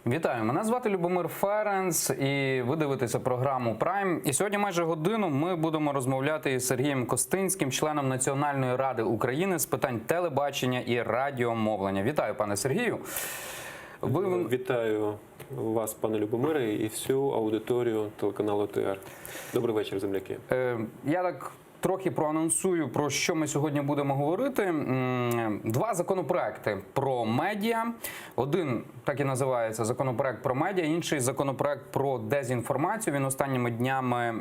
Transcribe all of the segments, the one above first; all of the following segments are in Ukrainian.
Вітаю, мене звати Любомир Ференц, і ви дивитеся програму «Прайм». І сьогодні майже годину ми будемо розмовляти із Сергієм Костинським, членом Національної ради України з питань телебачення і радіомовлення. Вітаю, пане Сергію. Вітаю вас, пане Любомире, і всю аудиторію телеканалу ТР. Добрий вечір, земляки. Я так трохи проанонсую, про що ми сьогодні будемо говорити. Два законопроекти про медіа. Один так і називається законопроект про медіа, інший законопроект про дезінформацію. Він останніми днями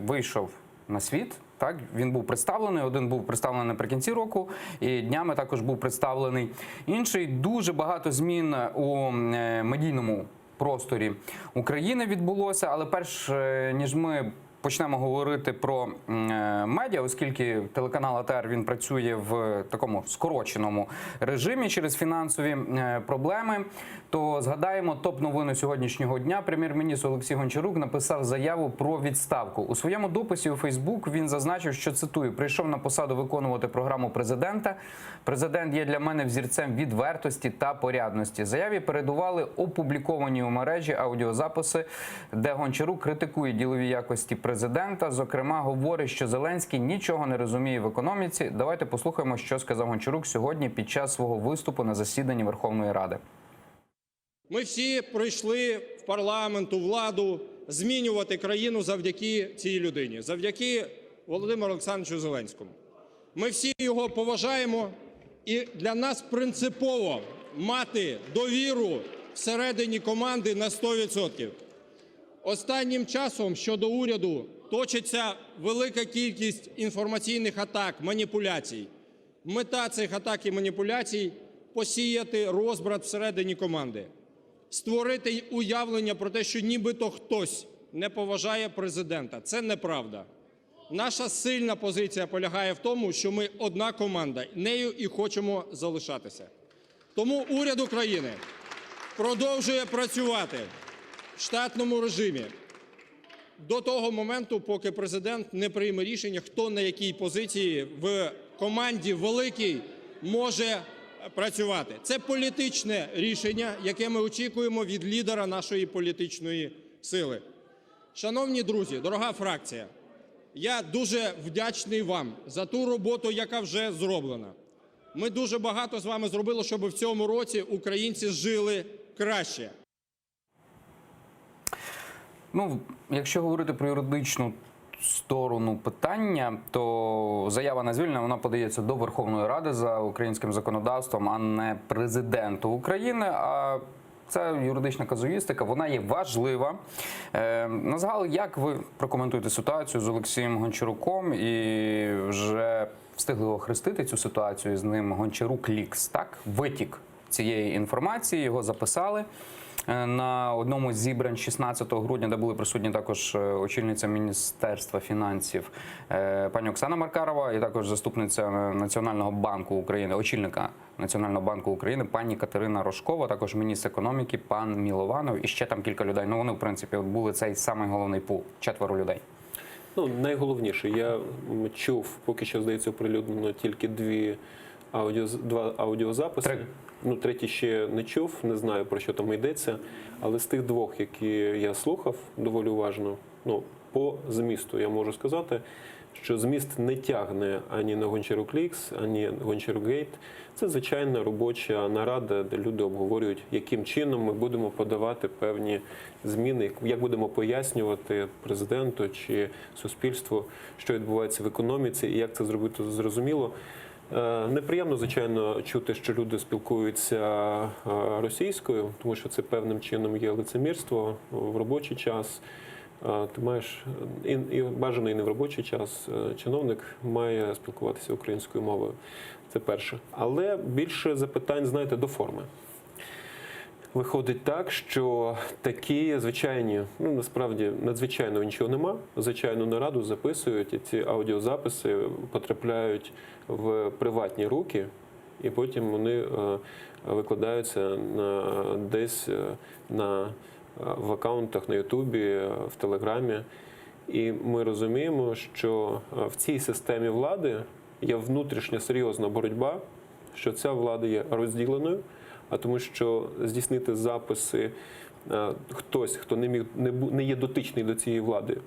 вийшов на світ. Так, він був представлений, один був представлений наприкінці року, і днями також був представлений інший. Дуже багато змін у медійному просторі України відбулося, але перш ніж ми почнемо говорити про медіа, оскільки телеканал АТР він працює в такому скороченому режимі через фінансові проблеми, то згадаємо топ-новини сьогоднішнього дня. Прем'єр-міністр Олексій Гончарук написав заяву про відставку. У своєму дописі у Фейсбук він зазначив, що, цитую, «Прийшов на посаду виконувати програму президента. Президент є для мене взірцем відвертості та порядності». Заяві передували опубліковані у мережі аудіозаписи, де Гончарук критикує ділові якості президента. Зокрема, говорить, що Зеленський нічого не розуміє в економіці. Давайте послухаємо, що сказав Гончарук сьогодні під час свого виступу на засіданні Верховної Ради. Ми всі прийшли в парламент, у владу змінювати країну завдяки цій людині, завдяки Володимиру Олександровичу Зеленському. Ми всі його поважаємо, і для нас принципово мати довіру всередині команди на 100%. Останнім часом щодо уряду точиться велика кількість інформаційних атак, маніпуляцій. Мета цих атак і маніпуляцій – посіяти розбрат всередині команди. Створити уявлення про те, що нібито хтось не поважає президента. Це неправда. Наша сильна позиція полягає в тому, що ми одна команда, нею і хочемо залишатися. Тому уряд України продовжує працювати в штатному режимі до того моменту, поки президент не прийме рішення, хто на якій позиції в команді великій може працювати. Це політичне рішення, яке ми очікуємо від лідера нашої політичної сили. Шановні друзі, дорога фракція, я дуже вдячний вам за ту роботу, яка вже зроблена. Ми дуже багато з вами зробили, щоб в цьому році українці жили краще. Ну, якщо говорити про юридичну сторону питання, то заява на звільнення, вона подається до Верховної Ради за українським законодавством, а не президенту України. А це юридична казуїстика, вона є важлива. На загал, як ви прокоментуєте ситуацію з Олексієм Гончаруком і вже встигли охрестити цю ситуацію з ним Гончарук Лікс, так? Витік цієї інформації, його записали на одному з зібрань 16 грудня, де були присутні також очільниця Міністерства фінансів пані Оксана Маркарова і також заступниця Національного банку України, очільника Національного банку України пані Катерина Рожкова, також міністр економіки пан Мілованов і ще там кілька людей. Ну вони, в принципі, були цей самий головний пул – 4 людей. Ну, найголовніше, я чув, поки що, здається, оприлюднено тільки два аудіозаписи. Ну, третій ще не чув, не знаю, про що там йдеться. Але з тих двох, які я слухав доволі уважно, ну, по змісту я можу сказати, що зміст не тягне ані на Гончарук Лікс, ані Гончарук Гейт. Це звичайна робоча нарада, де люди обговорюють, яким чином ми будемо подавати певні зміни, як будемо пояснювати президенту чи суспільству, що відбувається в економіці і як це зробити зрозуміло. Неприємно, звичайно, чути, що люди спілкуються російською, тому що це певним чином є лицемірство в робочий час. Ти маєш, і бажано і не в робочий час, чиновник має спілкуватися українською мовою. Це перше. Але більше запитань, знаєте, до форми. Виходить так, що такі звичайні, ну насправді надзвичайно нічого нема, звичайну нараду записують, і ці аудіозаписи потрапляють в приватні руки, і потім вони викладаються десь в акаунтах на Ютубі, в Телеграмі. І ми розуміємо, що в цій системі влади є внутрішня серйозна боротьба, що ця влада є розділеною, а тому, що здійснити записи хтось, хто не є дотичний до цієї влади,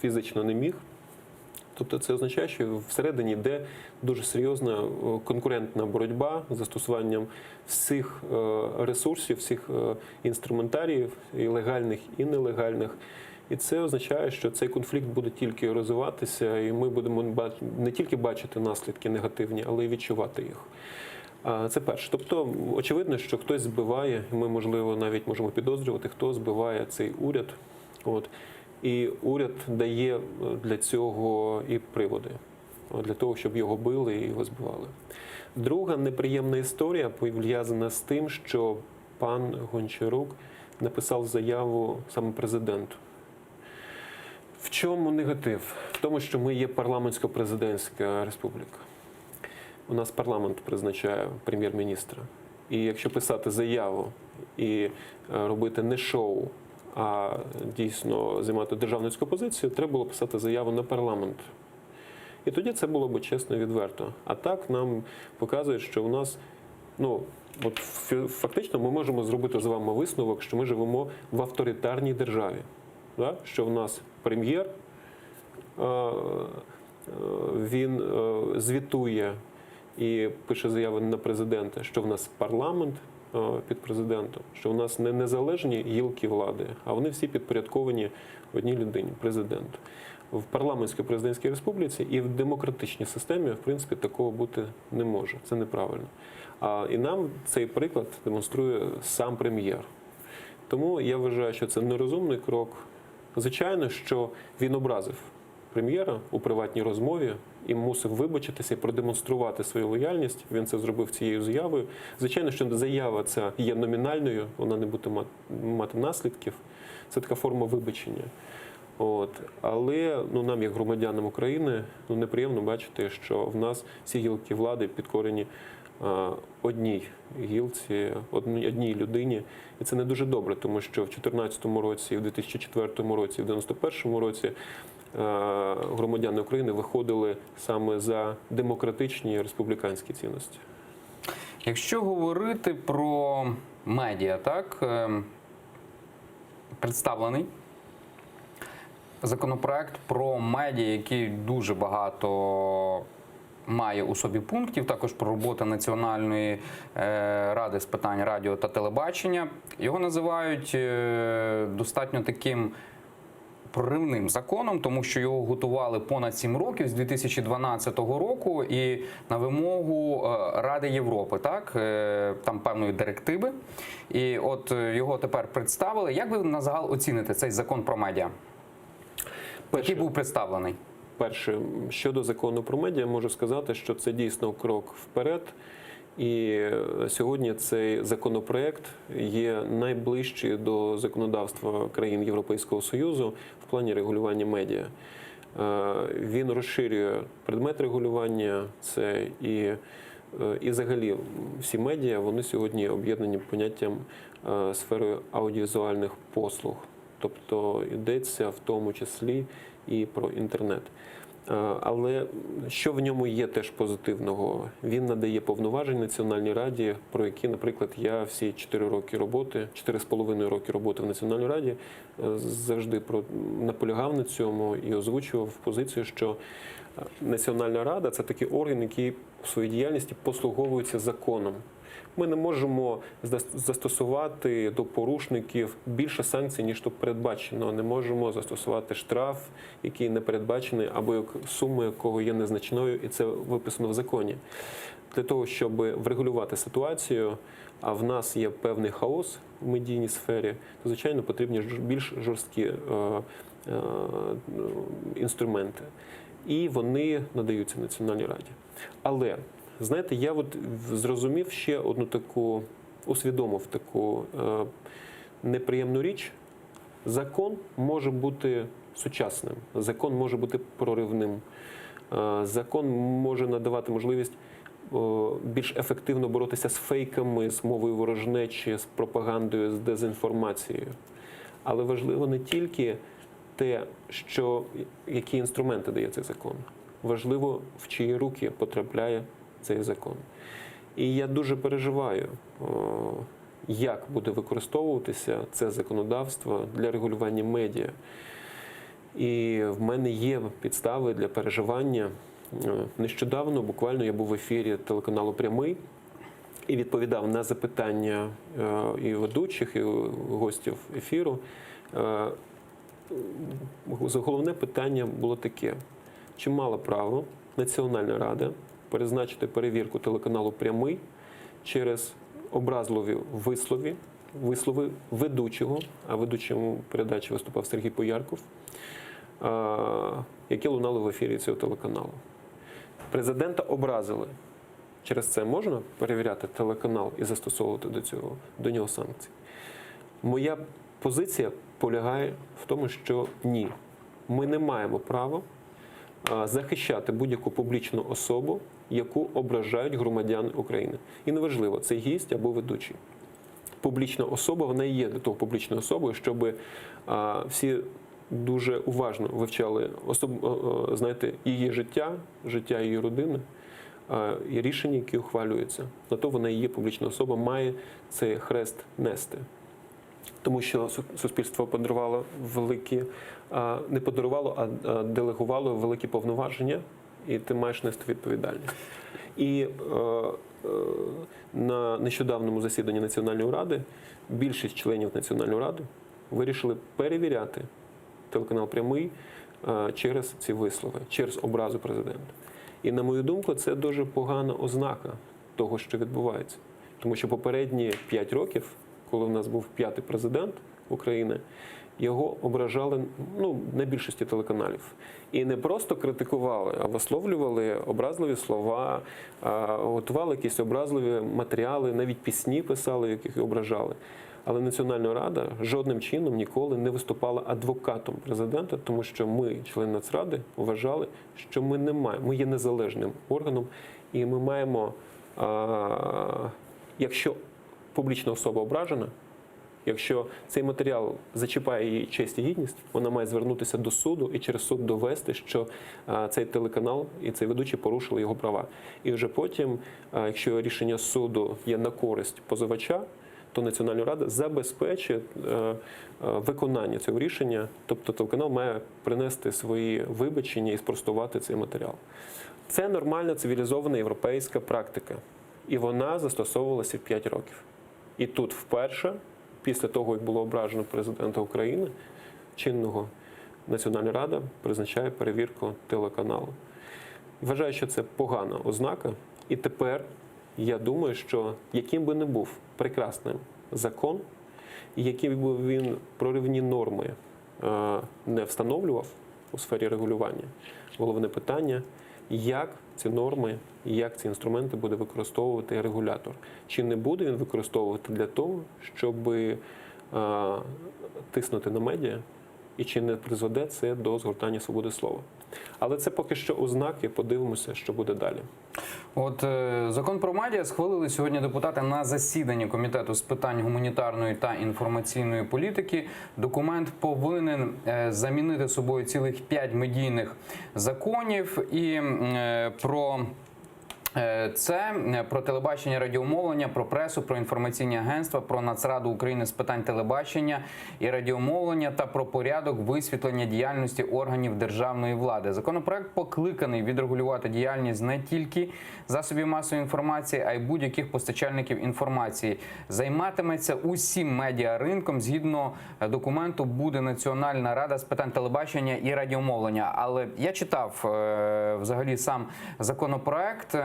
фізично не міг. Тобто це означає, що всередині йде дуже серйозна конкурентна боротьба з застосуванням всіх ресурсів, всіх інструментаріїв, і легальних, і нелегальних. І це означає, що цей конфлікт буде тільки розвиватися, і ми будемо не тільки бачити наслідки негативні, але й відчувати їх. Це перше. Тобто, очевидно, що хтось збиває, і ми, можливо, навіть можемо підозрювати, хто збиває цей уряд. І уряд дає для цього і приводи, для того, щоб його били і його збивали. Друга неприємна історія пов'язана з тим, що пан Гончарук написав заяву саме президенту. В чому негатив? В тому, що ми є парламентсько-президентська республіка. У нас парламент призначає прем'єр-міністра. І якщо писати заяву і робити не шоу, а дійсно займати державницьку позицію, треба було писати заяву на парламент. І тоді це було б чесно і відверто. А так нам показують, що у нас, фактично ми можемо зробити з вами висновок, що ми живемо в авторитарній державі. Що в нас прем'єр, він звітує і пише заяви на президента, що в нас парламент під президентом, що в нас не незалежні гілки влади, а вони всі підпорядковані одній людині – президенту. В парламентсько-президентській республіці і в демократичній системі, в принципі, такого бути не може. Це неправильно. І нам цей приклад демонструє сам прем'єр. Тому я вважаю, що це нерозумний крок. Звичайно, що він образив прем'єра у приватній розмові і мусив вибачитися і продемонструвати свою лояльність. Він це зробив цією заявою. Звичайно, що заява ця є номінальною, вона не буде мати наслідків. Це така форма вибачення. Але нам, як громадянам України, неприємно бачити, що в нас всі гілки влади підкорені одній гілці, одній людині. І це не дуже добре, тому що в 2014 році, в 2004 році, в 1991 році громадяни України виходили саме за демократичні республіканські цінності. Якщо говорити про медіа, так, представлений законопроект про медіа, який дуже багато має у собі пунктів, також про роботу Національної ради з питань радіо та телебачення. Його називають достатньо таким проривним законом, тому що його готували понад 7 років, з 2012 року, і на вимогу Ради Європи, так, там певної директиви. І от його тепер представили. Як ви на загал оціните цей закон про медіа? Який був представлений? Перше, щодо закону про медіа, можу сказати, що це дійсно крок вперед. І сьогодні цей законопроект є найближчий до законодавства країн Європейського Союзу в плані регулювання медіа. Він розширює предмет регулювання, це і взагалі всі медіа, вони сьогодні об'єднані поняттям сфери аудіовізуальних послуг. Тобто йдеться в тому числі і про інтернет. Але що в ньому є теж позитивного? Він надає повноважень Національній раді, про які, наприклад, я всі 4,5 роки роботи в Національній раді завжди наполягав на цьому і озвучував позицію, що Національна рада – це такий орган, який в своїй діяльності послуговується законом. Ми не можемо застосувати до порушників більше санкцій, ніж тут передбачено. Не можемо застосувати штраф, який не передбачений, або сума якого є незначною, і це виписано в законі. Для того, щоб врегулювати ситуацію, а в нас є певний хаос в медійній сфері, то, звичайно, потрібні більш жорсткі інструменти. І вони надаються Національній раді. Але знаєте, я зрозумів ще одну таку, усвідомив таку неприємну річ. Закон може бути сучасним, закон може бути проривним, закон може надавати можливість більш ефективно боротися з фейками, з мовою ворожнечі, з пропагандою, з дезінформацією. Але важливо не тільки те, які інструменти дає цей закон. Важливо, в чиї руки потрапляє цей закон. І я дуже переживаю, як буде використовуватися це законодавство для регулювання медіа. І в мене є підстави для переживання. Нещодавно, буквально, я був в ефірі телеканалу «Прямий» і відповідав на запитання і ведучих, і гостів ефіру. Головне питання було таке: чи мала право Національна рада призначити перевірку телеканалу «Прямий» через образливі вислови ведучого, а ведучим передачі виступав Сергій Поярков, які лунали в ефірі цього телеканалу. Президента образили. Через це можна перевіряти телеканал і застосовувати до нього санкції? Моя позиція полягає в тому, що ні. Ми не маємо права захищати будь-яку публічну особу, яку ображають громадяни України. І неважливо, це гість або ведучий. Публічна особа, вона і є для того публічною особою, щоб всі дуже уважно вивчали знаєте, її життя її родини, і рішення, які ухвалюються. На то вона і є публічна особа, має цей хрест нести. Тому що суспільство подарувало не подарувало, а делегувало великі повноваження, і ти маєш нести відповідальність. І на нещодавньому засіданні Національної ради більшість членів Національної ради вирішили перевіряти телеканал «Прямий» через ці вислови, через образу президента. І, на мою думку, це дуже погана ознака того, що відбувається. Тому що попередні 5 років, коли в нас був 5-й президент України, його ображали на більшості телеканалів. І не просто критикували, а висловлювали образливі слова, готували якісь образливі матеріали, навіть пісні писали, в яких ображали. Але Національна рада жодним чином ніколи не виступала адвокатом президента, тому що ми, члени Нацради, вважали, що ми є незалежним органом, і ми маємо, якщо публічна особа ображена, якщо цей матеріал зачіпає її честь і гідність, вона має звернутися до суду і через суд довести, що цей телеканал і цей ведучий порушили його права. І вже потім, якщо рішення суду є на користь позивача, то Національна рада забезпечить виконання цього рішення, тобто телеканал має принести свої вибачення і спростувати цей матеріал. Це нормальна цивілізована європейська практика, і вона застосовувалася 5 років. І тут вперше, після того, як було ображено президента України, чинного, Національна рада призначає перевірку телеканалу. Вважаю, що це погана ознака, і тепер я думаю, що яким би не був прекрасним закон, і які б він проривні норми не встановлював у сфері регулювання, головне питання, як ці норми, як ці інструменти буде використовувати регулятор. Чи не буде він використовувати для того, щоб тиснути на медіа, і чи не призведе це до згортання свободи слова. Але це поки що ознаки, подивимося, що буде далі. От закон про медіа схвалили сьогодні депутати на засіданні Комітету з питань гуманітарної та інформаційної політики. Документ повинен замінити собою цілих 5 медійних законів і про це про телебачення, радіомовлення, про пресу, про інформаційні агентства, про Нацраду України з питань телебачення і радіомовлення та про порядок висвітлення діяльності органів державної влади. Законопроект покликаний відрегулювати діяльність не тільки засобів масової інформації, а й будь-яких постачальників інформації. Займатиметься усім медіаринком. Згідно документу буде Національна рада з питань телебачення і радіомовлення. Але я читав взагалі сам законопроект.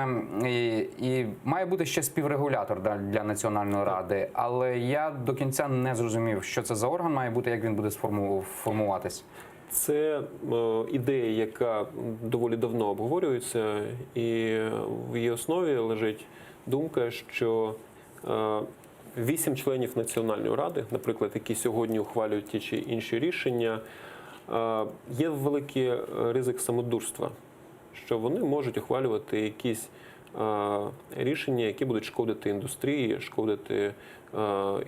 І має бути ще співрегулятор для Національної ради, але я до кінця не зрозумів, що це за орган має бути, як він буде формуватись. Це ідея, яка доволі давно обговорюється, і в її основі лежить думка, що 8 членів Національної ради, наприклад, які сьогодні ухвалюють ті чи інші рішення, є великий ризик самодурства, що вони можуть ухвалювати якісь рішення, які будуть шкодити індустрії, шкодити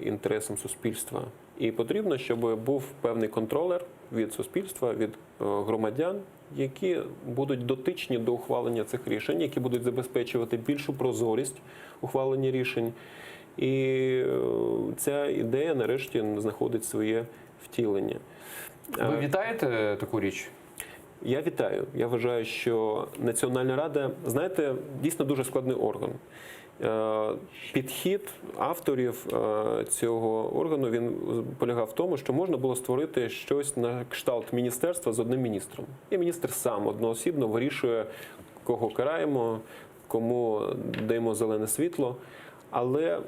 інтересам суспільства. І потрібно, щоб був певний контролер, від суспільства, від громадян, які будуть дотичні до ухвалення цих рішень, які будуть забезпечувати більшу прозорість ухвалення рішень. І ця ідея нарешті знаходить своє втілення. Ви вітаєте таку річ? Я вітаю. Я вважаю, що Національна рада, знаєте, дійсно дуже складний орган. Підхід авторів цього органу, він полягав в тому, що можна було створити щось на кшталт міністерства з одним міністром. І міністр сам одноосібно вирішує, кого караємо, кому даємо зелене світло. Але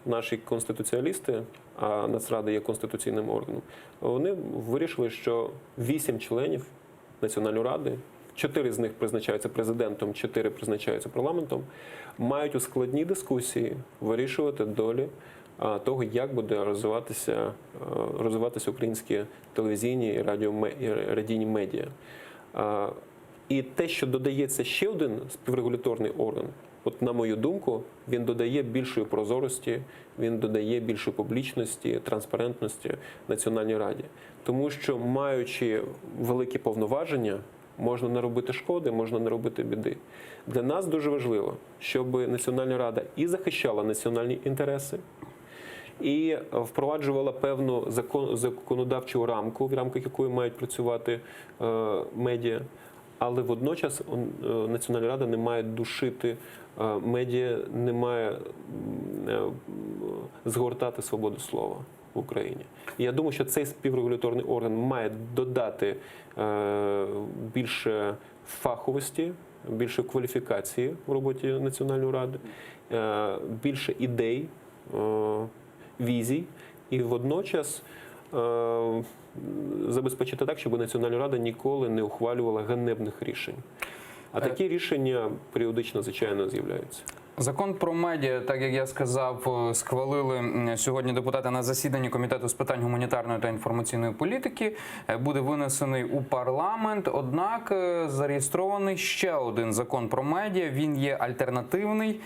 наші конституціалісти, а Нацрада є конституційним органом, вони вирішили, що 8 членів Національної ради, 4 з них призначаються президентом, 4 призначаються парламентом, мають у складній дискусії вирішувати долі того, як буде розвиватися українські телевізійні і радійні медіа. І те, що додається ще один співрегуляторний орган, от на мою думку, він додає більшої прозорості, він додає більшої публічності, транспарентності Національній раді. Тому що, маючи великі повноваження, можна наробити шкоди, можна наробити біди. Для нас дуже важливо, щоб Національна рада і захищала національні інтереси, і впроваджувала певну законодавчу рамку, в рамках якої мають працювати медіа. Але водночас Національна рада не має душити медіа, не має згортати свободу слова в Україні. І я думаю, що цей співрегуляторний орган має додати більше фаховості, більше кваліфікації в роботі Національної ради, більше ідей, візій і водночас забезпечити так, щоб Національна рада ніколи не ухвалювала ганебних рішень. А такі рішення періодично, звичайно, з'являються. Закон про медіа, так як я сказав, схвалили сьогодні депутати на засіданні Комітету з питань гуманітарної та інформаційної політики. Буде винесений у парламент. Однак зареєстрований ще один закон про медіа. Він є альтернативний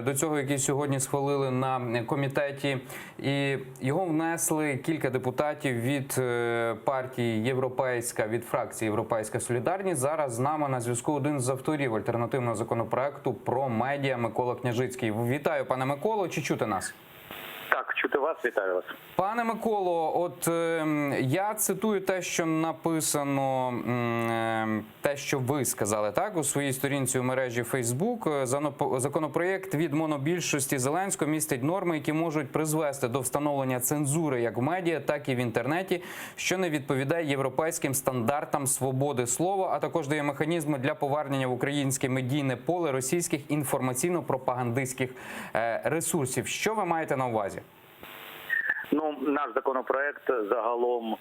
до цього, який сьогодні схвалили на комітеті. І його внесли кілька депутатів від партії Європейська, від фракції Європейська Солідарність. Зараз з нами на зв'язку один з авторів альтернативного законопроекту про медіа Микола Княжицький. Вітаю, пане Миколо. Чи чути нас? Так, чути вас, вітаю вас. Пане Миколо, от я цитую те, що написано, те, що ви сказали, так, у своїй сторінці у мережі Facebook. Законопроєкт від монобільшості Зеленського містить норми, які можуть призвести до встановлення цензури як в медіа, так і в інтернеті, що не відповідає європейським стандартам свободи слова, а також дає механізми для повернення в українське медійне поле російських інформаційно-пропагандистських ресурсів. Що ви маєте на увазі? Ну, наш законопроект загалом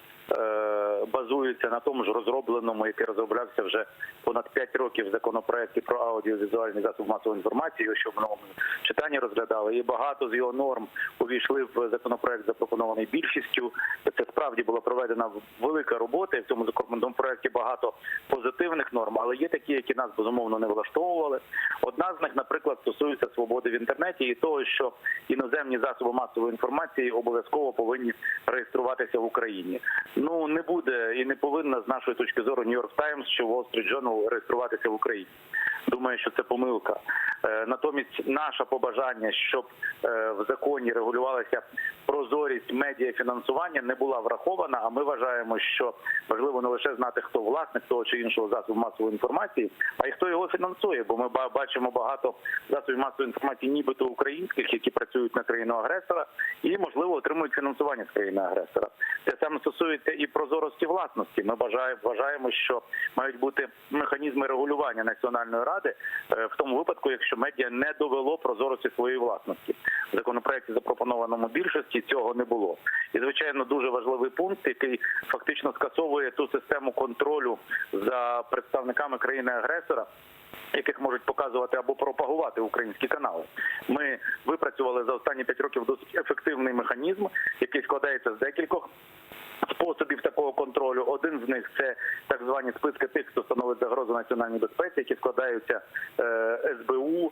базується на тому ж розробленому, який розроблявся вже понад 5 років в законопроекті про аудіовізуальні засоби масової інформації, що в новому читанні розглядали. І багато з його норм увійшли в законопроект, запропонований більшістю. Це справді була проведена велика робота, і в цьому законопроекті багато позитивних норм, але є такі, які нас, безумовно, не влаштовували. Одна з них, наприклад, стосується свободи в інтернеті і того, що іноземні засоби масової інформації обов'язково повинні реєструватися в Україні. Ну, не буде і не повинна, з нашої точки зору, New York Times чи Wall Street Journal реєструватися в Україні. Думаю, що це помилка. Натомість наше побажання, щоб в законі регулювалася прозорість медіафінансування, не була врахована, а ми вважаємо, що важливо не лише знати, хто власник того чи іншого засобу масової інформації, а й хто його фінансує, бо ми бачимо багато засобів масової інформації нібито українських, які працюють на країну-агресора і, можливо, отримують фінансування з країни-агресора. Це саме стосується і прозорості власності. Ми вважаємо, що мають бути механізми регулювання Національної ради в тому випадку, якщо медіа не довело прозорості своєї власності. В законопроекті, запропонованому більшості, цього не було. І, звичайно, дуже важливий пункт, який фактично скасовує ту систему контролю за представниками країни-агресора, яких можуть показувати або пропагувати українські канали. Ми випрацювали за останні 5 років досить ефективний механізм, який складається з декількох способів такого контролю. Один з них – це так звані списки тих, хто становить загрозу національній безпеці, які складаються СБУ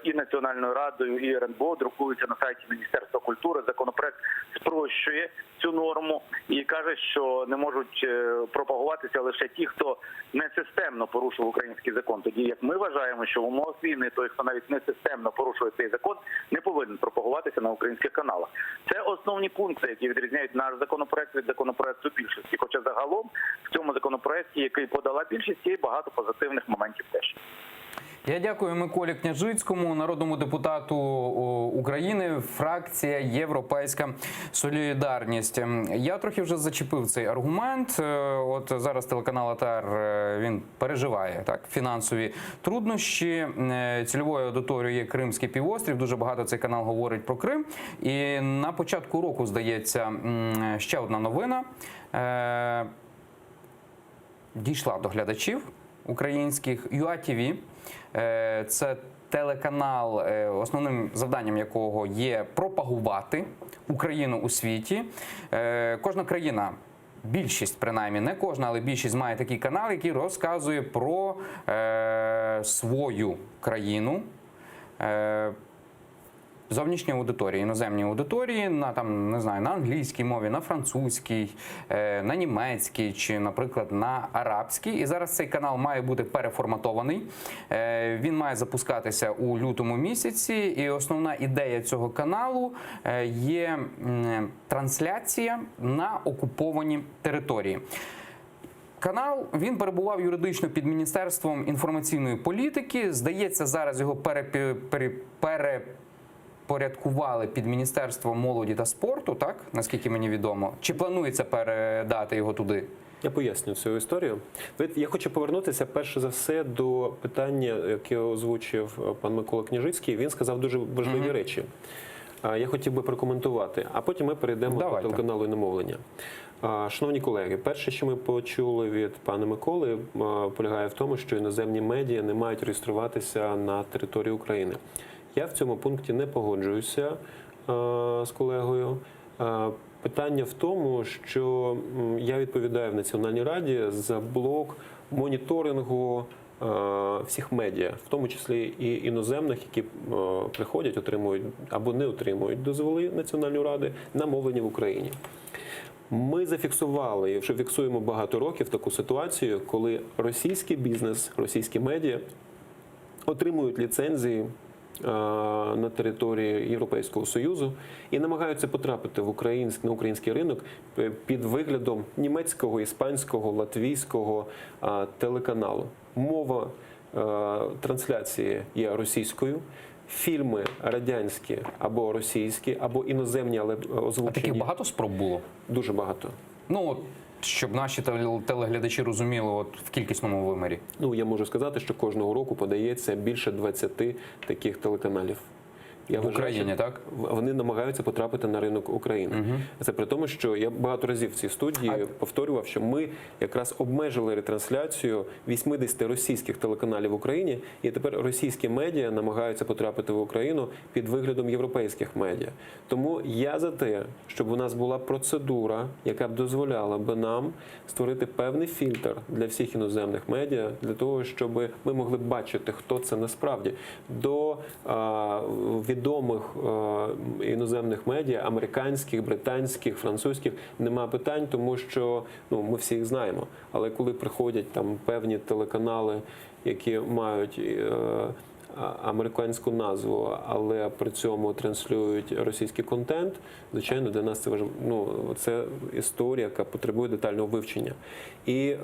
і Національною радою, і РНБО, друкуються на сайті Міністерства культури. Законопроект спрощує цю норму і каже, що не можуть пропагуватися лише ті, хто не системно порушив український закон. Тоді як ми вважаємо, що в умовах війни той, хто навіть не системно порушує цей закон, не повинен пропагуватися на українських каналах. Це основні пункти, які відрізняють наш законопроект від законопроекту більшості. Хоча загалом в цьому законопроекті, який подала більшість, є багато позитивних моментів теж. Я дякую Миколі Княжицькому, народному депутату України, фракція «Європейська солідарність». Я трохи вже зачепив цей аргумент. От зараз телеканал «Атар» він переживає так фінансові труднощі. Цільовою аудиторією є Кримський півострів. Дуже багато цей канал говорить про Крим. І на початку року, здається, ще одна новина дійшла до глядачів українських. ЮА-ТВ – це телеканал, основним завданням якого є пропагувати Україну у світі. Кожна країна, більшість принаймні, не кожна, але більшість має такий канал, який розказує про свою країну. Зовнішньої аудиторії, іноземній аудиторії, на там не знаю, на англійській мові, на французькій, на німецькій чи, наприклад, на арабській. І зараз цей канал має бути переформатований. Він має запускатися у лютому місяці. І основна ідея цього каналу є трансляція на окуповані території. Канал, він перебував юридично під Міністерством інформаційної політики. Здається, зараз його перепорядкували під Міністерство молоді та спорту, так? Наскільки мені відомо. Чи планується передати його туди? Я поясню цю історію. Я хочу повернутися, перше за все, до питання, яке озвучив пан Микола Княжицький. Він сказав дуже важливі речі. Я хотів би прокоментувати, а потім ми перейдемо до телеканалу «Іномовлення». Шановні колеги, перше, що ми почули від пана Миколи, полягає в тому, що іноземні медіа не мають реєструватися на території України. Я в цьому пункті не погоджуюся з колегою. Питання в тому, що я відповідаю в Національній раді за блок моніторингу всіх медіа, в тому числі і іноземних, які приходять, отримують або не отримують дозволи Національної ради на мовлення в Україні. Ми зафіксували і вже фіксуємо багато років таку ситуацію, коли російський бізнес, російські медіа отримують ліцензії на території Європейського Союзу і намагаються потрапити на український ринок під виглядом німецького, іспанського, латвійського телеканалу. Мова трансляції є російською. Фільми радянські або російські, або іноземні, але озвучені. А таких багато спроб було? Дуже багато. Ну, щоб наші телеглядачі розуміли от в кількісному вимірі. Ну, я можу сказати, що кожного року подається більше 20 таких телеканалів. В Україні, так? Вони намагаються потрапити на ринок України. Це при тому, що я багато разів в цій студії повторював, що ми якраз обмежили ретрансляцію 80 російських телеканалів в Україні, і тепер російські медіа намагаються потрапити в Україну під виглядом європейських медіа. Тому я за те, щоб у нас була процедура, яка б дозволяла би нам створити певний фільтр для всіх іноземних медіа, для того, щоб ми могли бачити, хто це насправді. До відомих іноземних медіа, американських, британських, французьких, нема питань, тому що ми всі їх знаємо. Але коли приходять там певні телеканали, які мають американську назву, але при цьому транслюють російський контент, звичайно, для нас це важливо. Це історія, яка потребує детального вивчення. І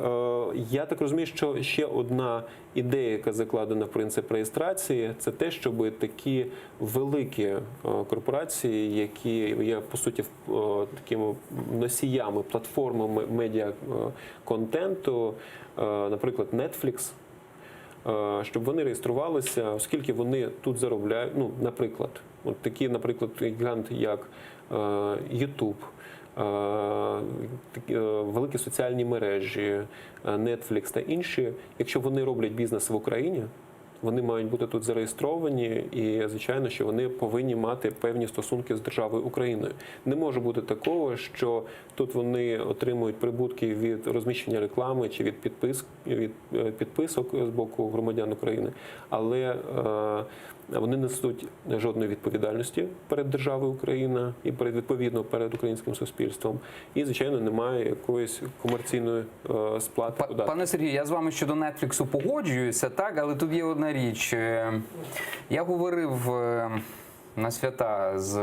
я так розумію, що ще одна ідея, яка закладена в принцип реєстрації, це те, щоб такі великі корпорації, які є, по суті, такими носіями, платформами медіа-контенту, наприклад, Netflix, щоб вони реєструвалися, оскільки вони тут заробляють, наприклад, такі, наприклад, гігант, як YouTube, великі соціальні мережі, Netflix та інші, якщо вони роблять бізнес в Україні, Вони мають бути тут зареєстровані, і звичайно, що вони повинні мати певні стосунки з державою Україною. Не може бути такого, що тут вони отримують прибутки від розміщення реклами чи від підписок з боку громадян України, але вони не несуть жодної відповідальності перед державою Україна і відповідно перед українським суспільством. І, звичайно, немає якоїсь комерційної сплати податків. Пане Сергію, я з вами щодо Нетфліксу погоджуюся, так, але тут є одна річ. Я говорив на свята з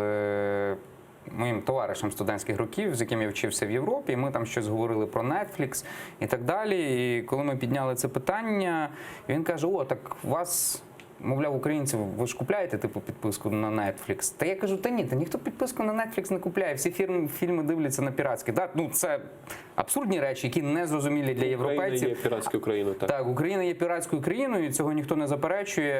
моїм товаришем студентських років, з яким я вчився в Європі, і ми там щось говорили про Netflix і так далі. І коли ми підняли це питання, він каже: о, так вас, мовляв, українців, ви ж купляєте типу підписку на Netflix? Та я кажу: та ні, та ніхто підписку на Netflix не купляє, всі фільми дивляться на піратські. Так, ну це абсурдні речі, які не зрозумілі для європейців. Україна є піратською країною, так. Так, Україна є піратською країною, і цього ніхто не заперечує.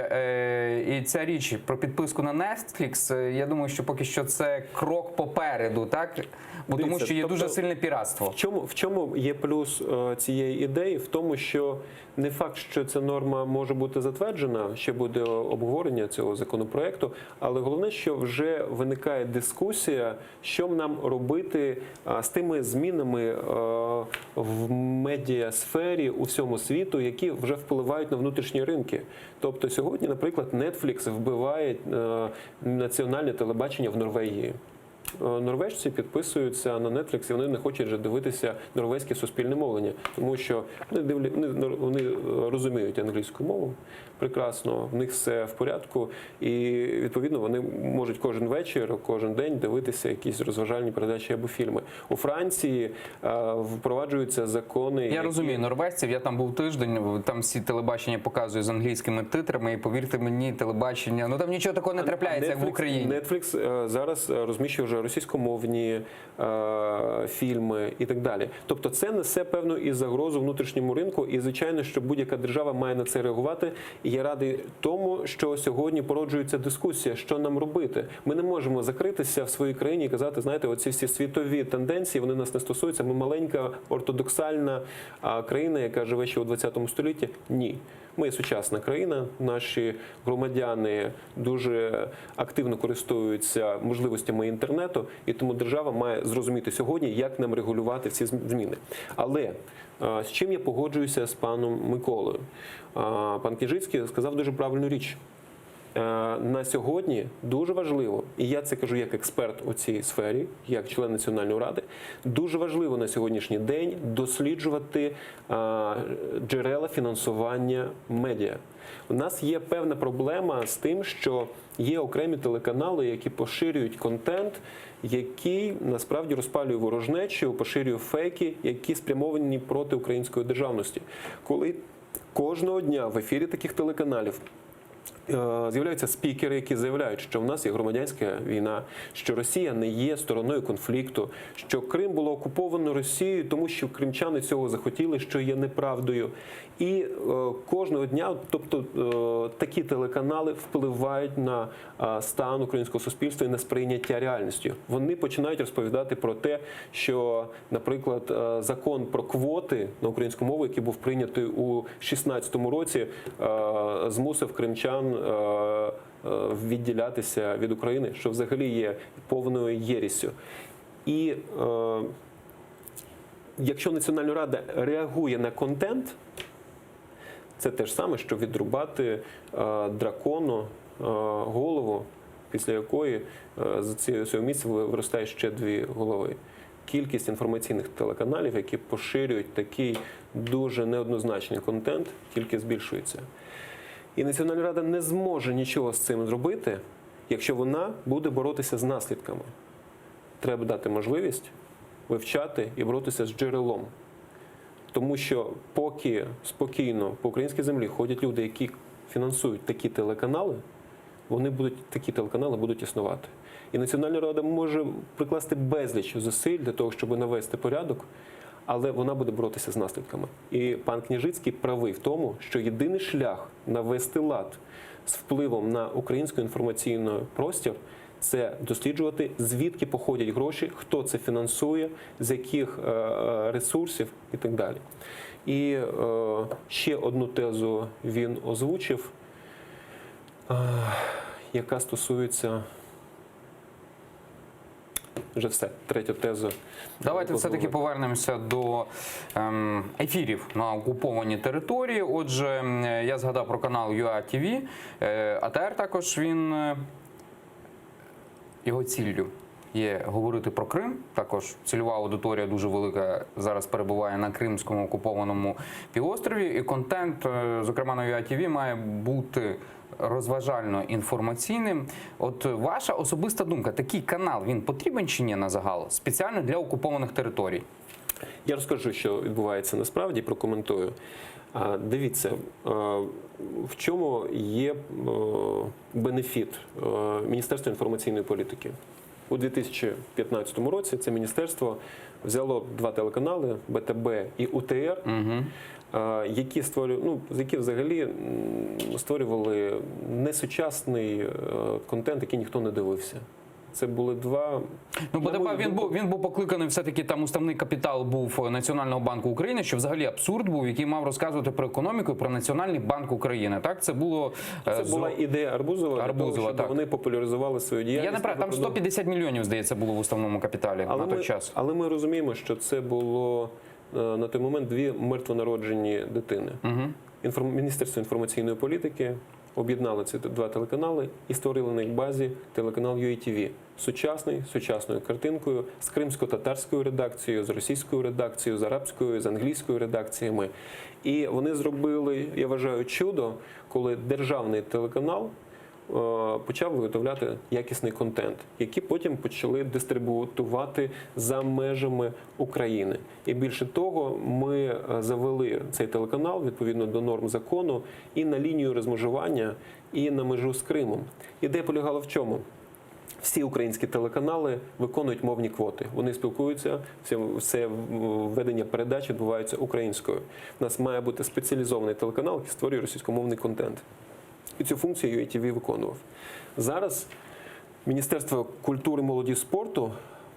І ця річ про підписку на Netflix, я думаю, що поки що це крок попереду, так? Бо тому що є дуже сильне піратство. В чому є плюс цієї ідеї? В тому, що не факт, що ця норма може бути затверджена, ще буде обговорення цього законопроекту, але головне, що вже виникає дискусія, що нам робити з тими змінами в медіасфері у всьому світу, які вже впливають на внутрішні ринки. Тобто сьогодні, наприклад, Netflix вбиває національне телебачення в Норвегії. Норвежці підписуються на Netflix, і вони не хочуть вже дивитися норвезьке суспільне мовлення, тому що вони розуміють англійську мову прекрасно, в них все в порядку, і відповідно вони можуть кожен вечір, кожен день дивитися якісь розважальні передачі або фільми. У Франції впроваджуються закони. Я розумію норвежців, я там був тиждень, там всі телебачення показують з англійськими титрами, і повірте мені, телебачення, ну там нічого такого не трапляється, як в Україні. Netflix зараз розміщує вже російськомовні фільми і так далі. Тобто це несе певну і загрозу внутрішньому ринку, і звичайно, що будь-яка держава має на це реагувати. І я радий тому, що сьогодні породжується дискусія, що нам робити. Ми не можемо закритися в своїй країні і казати, знаєте, оці всі світові тенденції, вони нас не стосуються. Ми маленька ортодоксальна країна, яка живе ще у 20 столітті. Ні. Ми сучасна країна, наші громадяни дуже активно користуються можливостями інтернету, і тому держава має зрозуміти сьогодні, як нам регулювати ці зміни. Але з чим я погоджуюся з паном Миколою? Пан Княжицький сказав дуже правильну річ. На сьогодні дуже важливо, і я це кажу як експерт у цій сфері, як член Національної ради, дуже важливо на сьогоднішній день досліджувати джерела фінансування медіа. У нас є певна проблема з тим, що є окремі телеканали, які поширюють контент, який насправді розпалює ворожнечу, поширює фейки, які спрямовані проти української державності. Коли кожного дня в ефірі таких телеканалів з'являються спікери, які заявляють, що в нас є громадянська війна, що Росія не є стороною конфлікту, що Крим було окуповано Росією, тому що кримчани цього захотіли, що є неправдою. І кожного дня, тобто такі телеканали впливають на стан українського суспільства і на сприйняття реальністю. Вони починають розповідати про те, що, наприклад, закон про квоти на українську мову, який був прийнятий у 2016 році, змусив кримчан відділятися від України, що взагалі є повною єрісю. І якщо Національна рада реагує на контент, це те ж саме, що відрубати дракону голову, після якої з цього місця виростає ще дві голови. Кількість інформаційних телеканалів, які поширюють такий дуже неоднозначний контент, тільки збільшується. І Національна рада не зможе нічого з цим зробити, якщо вона буде боротися з наслідками. Треба дати можливість вивчати і боротися з джерелом. Тому що поки спокійно по українській землі ходять люди, які фінансують такі телеканали, такі телеканали будуть існувати. І Національна рада може прикласти безліч зусиль для того, щоб навести порядок, але вона буде боротися з наслідками. І пан Княжицький правий в тому, що єдиний шлях навести лад з впливом на український інформаційний простір – це досліджувати, звідки походять гроші, хто це фінансує, з яких ресурсів і так далі. І ще одну тезу він озвучив. яка стосується... Вже все, третя теза. Давайте все-таки повернемося до ефірів на окупованій території. Отже, я згадав про канал UA-TV. АТР також його ціллю є говорити про Крим. Також цільова аудиторія дуже велика зараз перебуває на Кримському окупованому півострові. І контент, зокрема на UA-TV, має бути розважально-інформаційним. От ваша особиста думка, такий канал, він потрібен чи ні на загал? Спеціально для окупованих територій? Я розкажу, що відбувається насправді, прокоментую. Дивіться, в чому є бенефіт Міністерства інформаційної політики. У 2015 році це міністерство взяло 2 телеканали – БТБ і УТР, які взагалі створювали несучасний контент, який ніхто не дивився. Це були 2... Ну, БТБ, він був покликаний, все-таки там уставний капітал був Національного банку України, що взагалі абсурд був, який мав розказувати про економіку і про Національний банк України. Так, це було... Це була ідея Арбузова, для того, щоб вони популяризували свою діяльність. Я не прав, там 150 мільйонів, здається, було в уставному капіталі на той час. Але ми розуміємо, що це було на той момент 2 мертвонароджені дитини. Міністерство інформаційної політики об'єднали ці 2 телеканали і створили на їх базі телеканал UA-TV. Сучасний, з сучасною картинкою, з кримсько-татарською редакцією, з російською редакцією, з арабською, з англійською редакціями. І вони зробили, я вважаю, чудо, коли державний телеканал почав виготовляти якісний контент, який потім почали дистрибутувати за межами України. І більше того, ми завели цей телеканал відповідно до норм закону і на лінію розмежування, і на межу з Кримом. Ідея полягала в чому? Всі українські телеканали виконують мовні квоти. Вони спілкуються, все ведення передач відбувається українською. У нас має бути спеціалізований телеканал, який створює російськомовний контент. І цю функцію UA-TV виконував. Зараз Міністерство культури, молоді і спорту,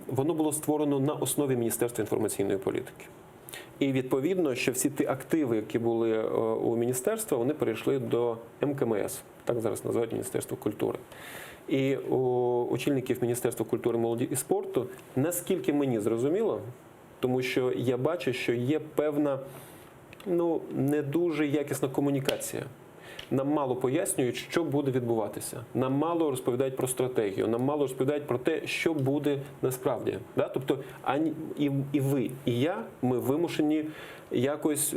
воно було створено на основі Міністерства інформаційної політики. І відповідно, що всі ті активи, які були у міністерства, вони перейшли до МКМС, так зараз називають Міністерство культури. І у очільників Міністерства культури, молоді і спорту, наскільки мені зрозуміло, тому що я бачу, що є певна, не дуже якісна комунікація. Нам мало пояснюють, що буде відбуватися. Нам мало розповідають про стратегію, нам мало розповідають про те, що буде насправді. Тобто і ви, і я, ми вимушені якось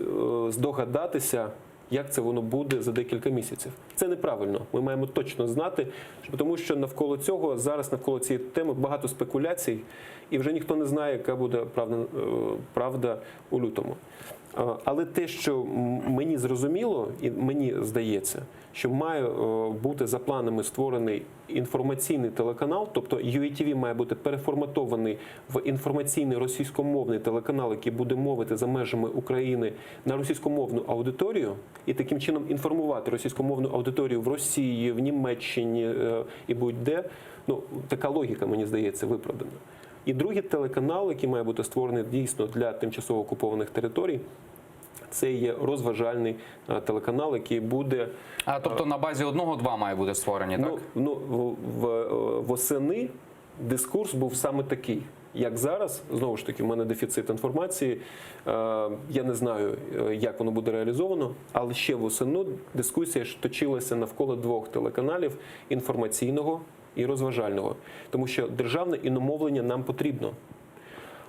здогадатися, як це воно буде за декілька місяців. Це неправильно. Ми маємо точно знати, тому що навколо цього, зараз навколо цієї теми багато спекуляцій, і вже ніхто не знає, яка буде правда у лютому. Але те, що мені зрозуміло, і мені здається, що має бути за планами створений інформаційний телеканал, тобто UA-TV має бути переформатований в інформаційний російськомовний телеканал, який буде мовити за межами України на російськомовну аудиторію, і таким чином інформувати російськомовну аудиторію в Росії, в Німеччині і будь-де. Така логіка, мені здається, виправдана. І другий телеканал, який має бути створений дійсно для тимчасово окупованих територій, це є розважальний телеканал, який буде... Тобто на базі 1-2 має бути створені, так? Восени дискурс був саме такий. Як зараз, знову ж таки, в мене дефіцит інформації, я не знаю, як воно буде реалізовано, але ще восени дискусія точилася навколо 2 телеканалів – інформаційного і розважального. Тому що державне іномовлення нам потрібно.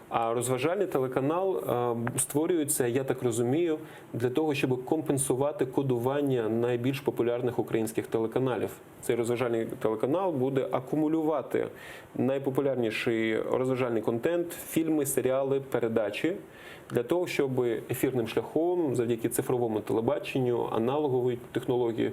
А розважальний телеканал створюється, я так розумію, для того, щоб компенсувати кодування найбільш популярних українських телеканалів. Цей розважальний телеканал буде акумулювати найпопулярніший розважальний контент, фільми, серіали, передачі, для того, щоб ефірним шляхом, завдяки цифровому телебаченню, аналоговій технології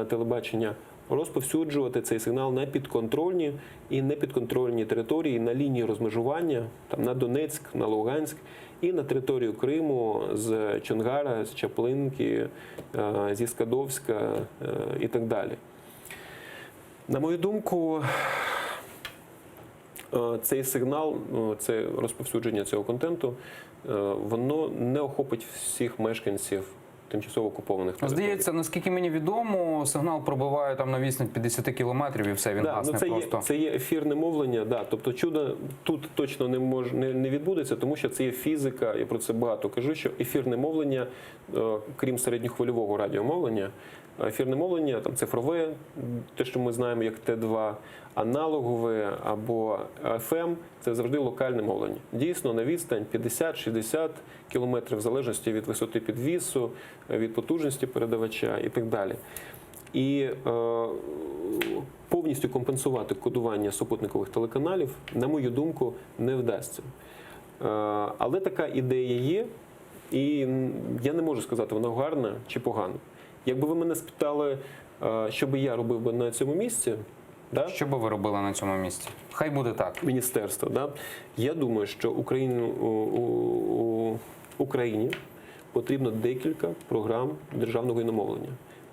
телебачення, розповсюджувати цей сигнал на підконтрольні і непідконтрольні території, на лінії розмежування, на Донецьк, на Луганськ і на територію Криму з Чонгара, з Чаплинки, зі Скадовська і так далі. На мою думку, цей сигнал, це розповсюдження цього контенту, воно не охопить всіх мешканців тимчасово окупованих територій. Здається, наскільки мені відомо, сигнал пробиває там на відстань 50 кілометрів і все, він гасне просто. Це є ефірне мовлення, да. Тобто чудо тут точно не відбудеться, тому що це є фізика, я про це багато кажу, що ефірне мовлення, крім середньохвильового радіомовлення, ефірне мовлення, там цифрове, те, що ми знаємо як Т2, аналогове або FM, це завжди локальне мовлення. Дійсно, на відстань 50-60 кілометрів, в залежності від висоти підвісу, від потужності передавача і так далі. І повністю компенсувати кодування супутникових телеканалів, на мою думку, не вдасться. Але така ідея є, і я не можу сказати, вона гарна чи погана. Якби ви мене спитали, що би я робив би на цьому місці, да? Що би ви робили на цьому місці? Хай буде так. Міністерство, да? Я думаю, що Україні потрібно декілька програм державного іномовлення.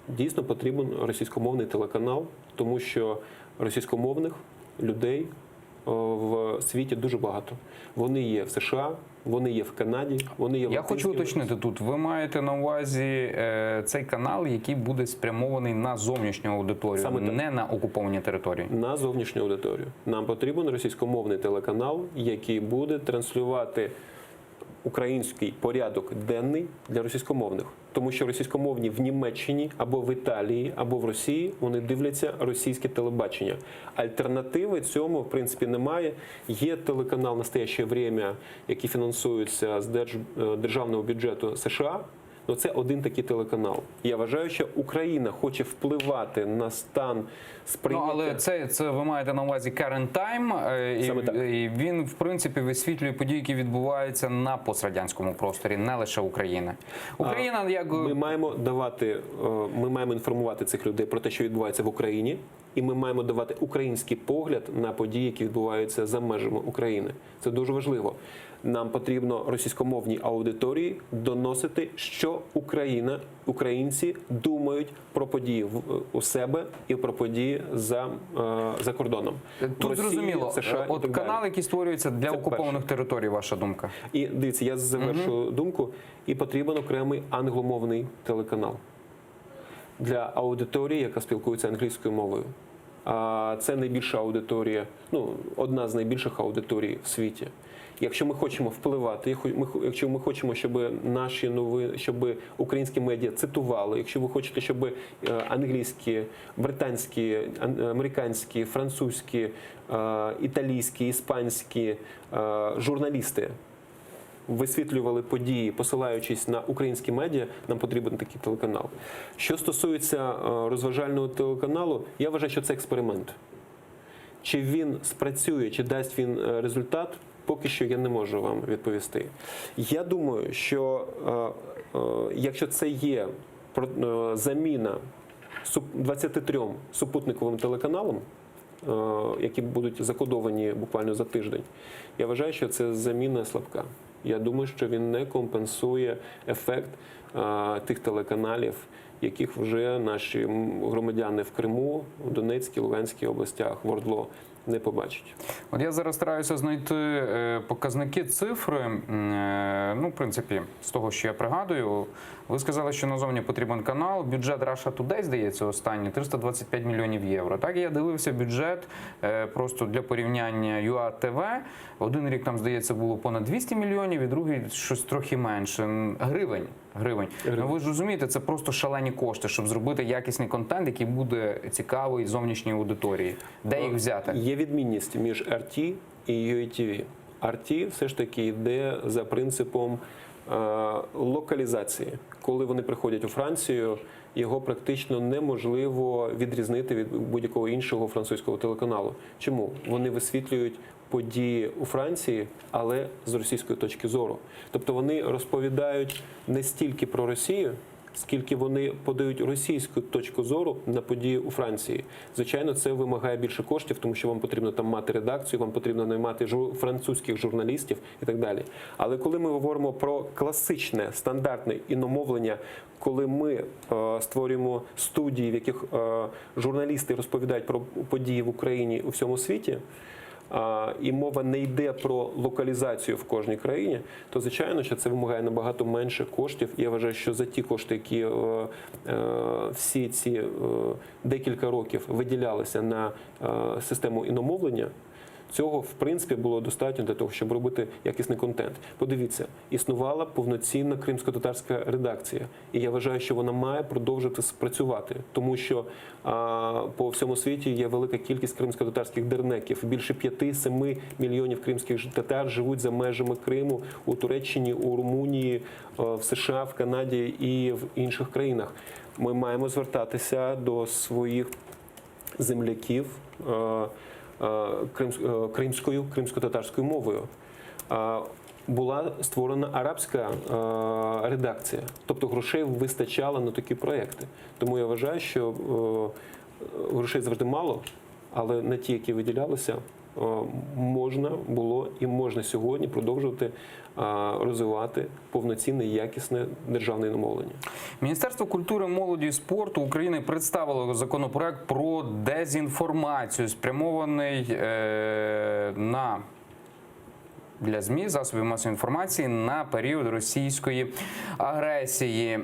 Дійсно потрібен російськомовний телеканал, тому що російськомовних людей в світі дуже багато. Вони є в США, вони є в Канаді, вони є в Я хочу уточнити тут. Ви маєте на увазі цей канал, який буде спрямований на зовнішню аудиторію, Саме так. не на окуповані території. На зовнішню аудиторію. Нам потрібен російськомовний телеканал, який буде транслювати український порядок денний для російськомовних. Тому що російськомовні в Німеччині, або в Італії, або в Росії, вони дивляться російське телебачення. Альтернативи цьому, в принципі, немає. Є телеканал «Настоящее время», який фінансується з державного бюджету США. Ну, це один такий телеканал. Я вважаю, що Україна хоче впливати на стан сприйняття. Ну, але це ви маєте на увазі current time, Саме так. і він, в принципі, висвітлює події, які відбуваються на пострадянському просторі, не лише України. Україна, як... Ми маємо інформувати цих людей про те, що відбувається в Україні, і ми маємо давати український погляд на події, які відбуваються за межами України. Це дуже важливо. Нам потрібно російськомовній аудиторії доносити, що українці думають про події у себе і про події за кордоном. Тут зрозуміло. США От канал, який створюється для окупованих територій, ваша думка? І дивіться, я завершу думку. І потрібен окремий англомовний телеканал для аудиторії, яка спілкується англійською мовою. Це найбільша аудиторія, одна з найбільших аудиторій в світі. Якщо ми хочемо впливати, якщо ми хочемо, щоб наші новини, щоб українські медіа цитували, якщо ви хочете, щоб англійські, британські, американські, французькі, італійські, іспанські журналісти висвітлювали події, посилаючись на українські медіа, нам потрібен такий телеканал. Що стосується розважального телеканалу, я вважаю, що це експеримент. Чи він спрацює, чи дасть він результат, поки що я не можу вам відповісти. Я думаю, що якщо це є заміна 23 супутниковим телеканалам, які будуть закодовані буквально за тиждень, я вважаю, що це заміна слабка. Я думаю, що він не компенсує ефект тих телеканалів, яких вже наші громадяни в Криму, в Донецькій, Луганській областях, в ОРДЛО не побачать. От я зараз стараюся знайти показники, цифри. В принципі, з того, що я пригадую, ви сказали, що назовні потрібен канал. Бюджет Russia Today, здається, останній, 325 мільйонів євро. Так, я дивився бюджет просто для порівняння UA TV. Один рік там, здається, було понад 200 мільйонів, і другий щось трохи менше. Гривень. Ну, ви ж розумієте, це просто шалені кошти, щоб зробити якісний контент, який буде цікавий зовнішній аудиторії. Де їх взяти? Є відмінність між RT і UATV. RT все ж таки йде за принципом локалізації. Коли вони приходять у Францію, його практично неможливо відрізнити від будь-якого іншого французького телеканалу. Чому? Вони висвітлюють події у Франції, але з російської точки зору. Тобто вони розповідають не стільки про Росію, скільки вони подають російську точку зору на події у Франції. Звичайно, це вимагає більше коштів, тому що вам потрібно там мати редакцію, вам потрібно наймати французьких журналістів і так далі. Але коли ми говоримо про класичне, стандартне іномовлення, коли ми створюємо студії, в яких журналісти розповідають про події в Україні у всьому світі, і мова не йде про локалізацію в кожній країні, то звичайно, що це вимагає набагато менше коштів. Я вважаю, що за ті кошти, які всі ці декілька років виділялися на систему іномовлення, цього, в принципі, було достатньо для того, щоб робити якісний контент. Подивіться, існувала повноцінна кримсько-татарська редакція. І я вважаю, що вона має продовжити працювати. Тому що по всьому світі є велика кількість кримсько-татарських дернеків. Більше 5-7 мільйонів кримських татар живуть за межами Криму у Туреччині, у Румунії, в США, в Канаді і в інших країнах. Ми маємо звертатися до своїх земляків кримсько-татарською мовою. Була створена арабська редакція, тобто грошей вистачало на такі проекти. Тому я вважаю, що грошей завжди мало, але на ті, які виділялися, можна було і можна сьогодні продовжувати розвивати повноцінне, якісне державне іномовлення. Міністерство культури, молоді і спорту України представило законопроект про дезінформацію, спрямований для ЗМІ, засобів масової інформації на період російської агресії.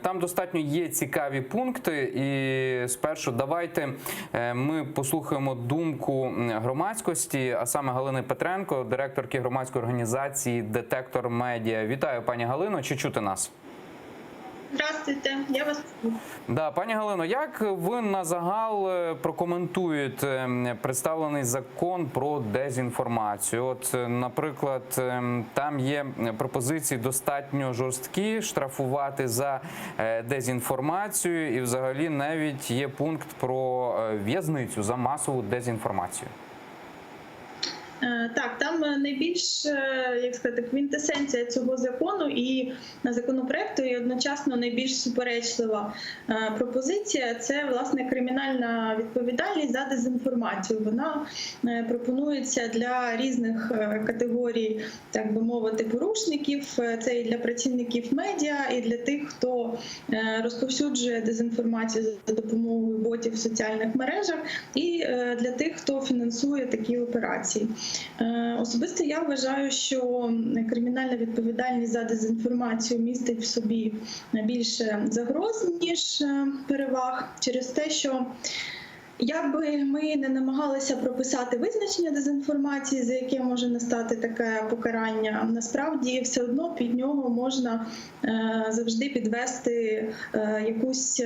Там достатньо є цікаві пункти. І спершу давайте ми послухаємо думку громадськості, а саме Галини Петренко, директорки громадської організації «Детектор Медіа». Вітаю, пані Галино. Чи чути нас? Здравствуйте, я вас чую. Да, пані Галино, як ви на загал прокоментуєте представлений закон про дезінформацію? От, наприклад, там є пропозиції достатньо жорсткі штрафувати за дезінформацію, і взагалі навіть є пункт про в'язницю за масову дезінформацію. Так, там найбільш, як сказати, квінтесенція цього закону і законопроекту, і одночасно найбільш суперечлива пропозиція – це, власне, кримінальна відповідальність за дезінформацію. Вона пропонується для різних категорій, так би мовити, порушників. Це і для працівників медіа, і для тих, хто розповсюджує дезінформацію за допомогою ботів в соціальних мережах, і для тих, хто фінансує такі операції. Особисто я вважаю, що кримінальна відповідальність за дезінформацію містить в собі більше загроз, ніж переваг, через те, що як би ми не намагалися прописати визначення дезінформації, за яке може настати таке покарання, насправді все одно під нього можна завжди підвести якусь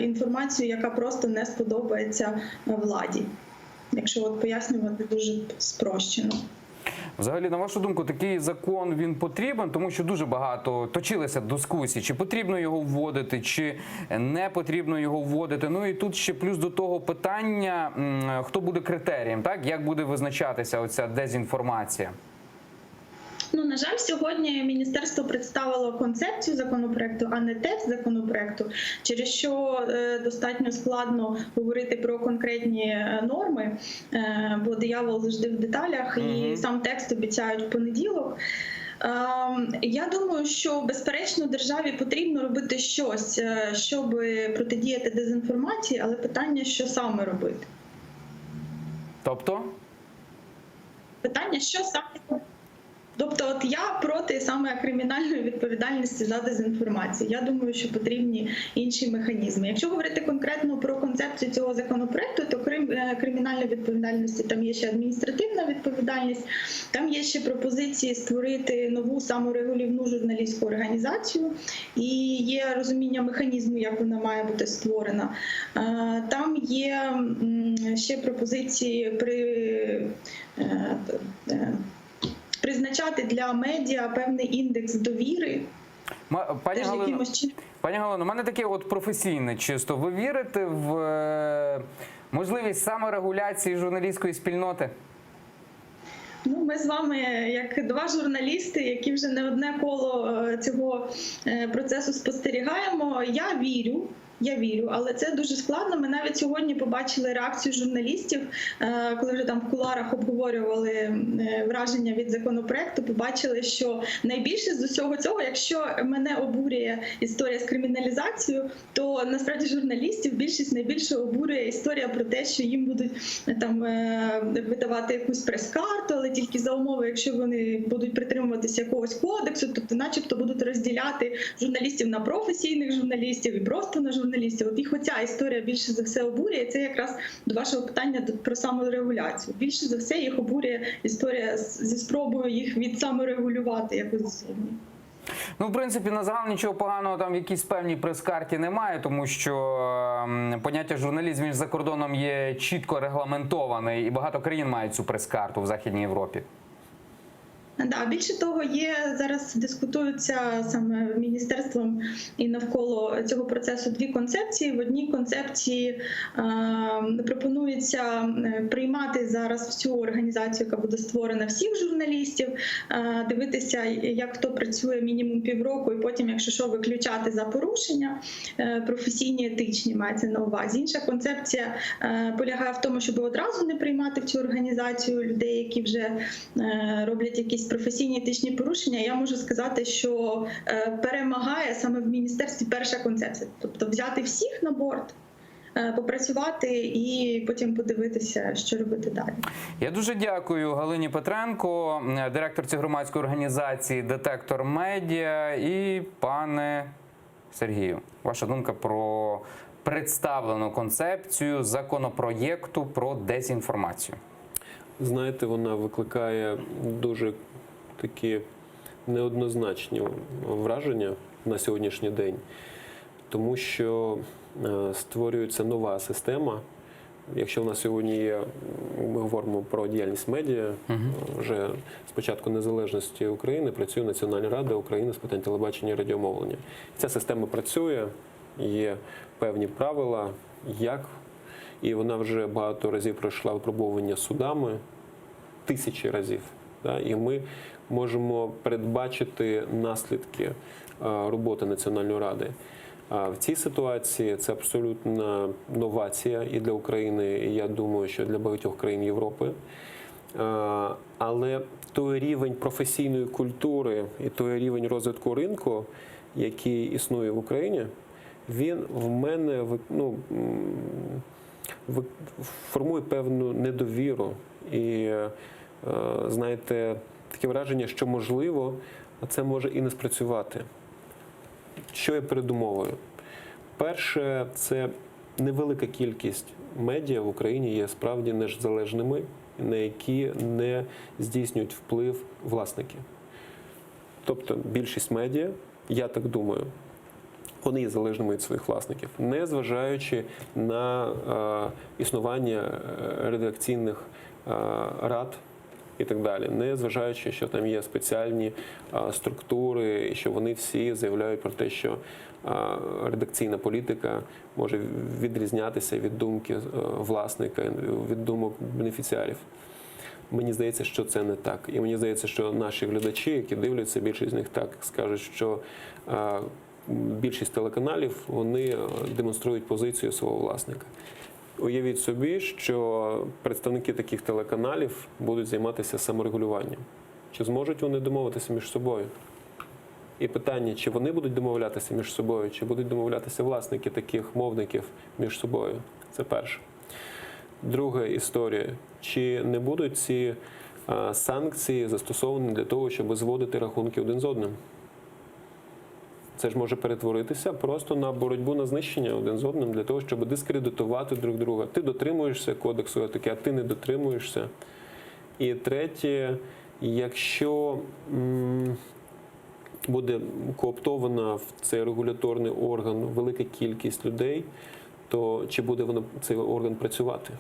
інформацію, яка просто не сподобається владі. Якщо от пояснювати дуже спрощено. Взагалі, на вашу думку, такий закон, він потрібен? Тому що дуже багато точилися дискусій, чи потрібно його вводити, чи не потрібно його вводити. Ну і тут ще плюс до того питання, хто буде критерієм, так? Як буде визначатися оця дезінформація? Ну, на жаль, сьогодні міністерство представило концепцію законопроекту, а не текст законопроекту, через що достатньо складно говорити про конкретні норми, бо диявол завжди в деталях, і сам текст обіцяють в понеділок. Я думаю, що, безперечно, державі потрібно робити щось, щоб протидіяти дезінформації, але питання, що саме робити. Тобто? Питання, що саме. Тобто, от я проти саме кримінальної відповідальності за дезінформацію. Я думаю, що потрібні інші механізми. Якщо говорити конкретно про концепцію цього законопроекту, то крім кримінальної відповідальності там є ще адміністративна відповідальність, там є ще пропозиції створити нову саморегулівну журналістську організацію, і є розуміння механізму, як вона має бути створена. Там є ще пропозиції призначати для медіа певний індекс довіри. Пані Галино, у мене таке от професійне чисто. Ви вірите в можливість саморегуляції журналістської спільноти? Ну, ми з вами, як два журналісти, які вже не одне коло цього процесу спостерігаємо. Я вірю Я вірю, але це дуже складно. Ми навіть сьогодні побачили реакцію журналістів, коли вже там в кулуарах обговорювали враження від законопроекту, побачили, що найбільше з усього цього, якщо мене обурює історія з криміналізацією, то насправді журналістів більшість найбільше обурює історія про те, що їм будуть там видавати якусь прес-карту, але тільки за умови, якщо вони будуть притримуватися якогось кодексу, тобто начебто будуть розділяти журналістів на професійних журналістів і просто на журналістів. От їх оця історія більше за все обурює. Це якраз до вашого питання про саморегуляцію. Більше за все їх обурює історія зі спробою їх від саморегулювати якось зовні. Ну, в принципі, на загал нічого поганого там в якійсь певній прес-карті немає, тому що поняття журналізму за кордоном є чітко регламентоване, і багато країн мають цю прес-карту в Західній Європі. Да, більше того, зараз дискутуються саме міністерством і навколо цього процесу дві концепції. В одній концепції пропонується приймати зараз всю організацію, яка буде створена, всіх журналістів, дивитися, як хто працює мінімум півроку, і потім, якщо що, виключати за порушення професійні, етичні, мається на увазі. Інша концепція полягає в тому, щоб одразу не приймати в цю організацію людей, які вже роблять якісь професійні етичні порушення. Я можу сказати, що перемагає саме в міністерстві перша концепція. Тобто взяти всіх на борт, попрацювати і потім подивитися, що робити далі. Я дуже дякую Галині Петренко, директорці громадської організації «Детектор Медіа», і пане Сергію. Ваша думка про представлену концепцію законопроєкту про дезінформацію? Знаєте, вона викликає дуже такі неоднозначні враження на сьогоднішній день, тому що створюється нова система. Якщо в нас сьогодні є, ми говоримо про діяльність медіа, вже з початку незалежності України працює Національна рада України з питань телебачення і радіомовлення. Ця система працює, є певні правила, як, і вона вже багато разів пройшла випробовування судами, тисячі разів. І ми можемо передбачити наслідки роботи Національної ради. В цій ситуації це абсолютна новація і для України, і я думаю, що для багатьох країн Європи. Але той рівень професійної культури і той рівень розвитку ринку, який існує в Україні, він в мене формує певну недовіру. І, знаєте, таке враження, що можливо, а це може і не спрацювати. Що є передумовою? Перше, це невелика кількість медіа в Україні є справді незалежними, на які не здійснюють вплив власники. Тобто більшість медіа, я так думаю, вони є залежними від своїх власників, не зважаючи на існування редакційних рад і так далі, не зважаючи, що там є спеціальні структури, і що вони всі заявляють про те, що редакційна політика може відрізнятися від думки власника, від думок бенефіціарів. Мені здається, що це не так. І мені здається, що наші глядачі, які дивляться, більшість з них так скажуть, що більшість телеканалів, вони демонструють позицію свого власника. Уявіть собі, що представники таких телеканалів будуть займатися саморегулюванням. Чи зможуть вони домовитися між собою? І питання, чи вони будуть домовлятися між собою, чи будуть домовлятися власники таких мовників між собою? Це перше. Друга історія. Чи не будуть ці санкції застосовані для того, щоб зводити рахунки один з одним? Це ж може перетворитися просто на боротьбу на знищення один з одним для того, щоб дискредитувати друг друга. Ти дотримуєшся кодексу етики, а ти не дотримуєшся. І третє, якщо буде кооптована в цей регуляторний орган велика кількість людей, то чи буде цей орган працювати?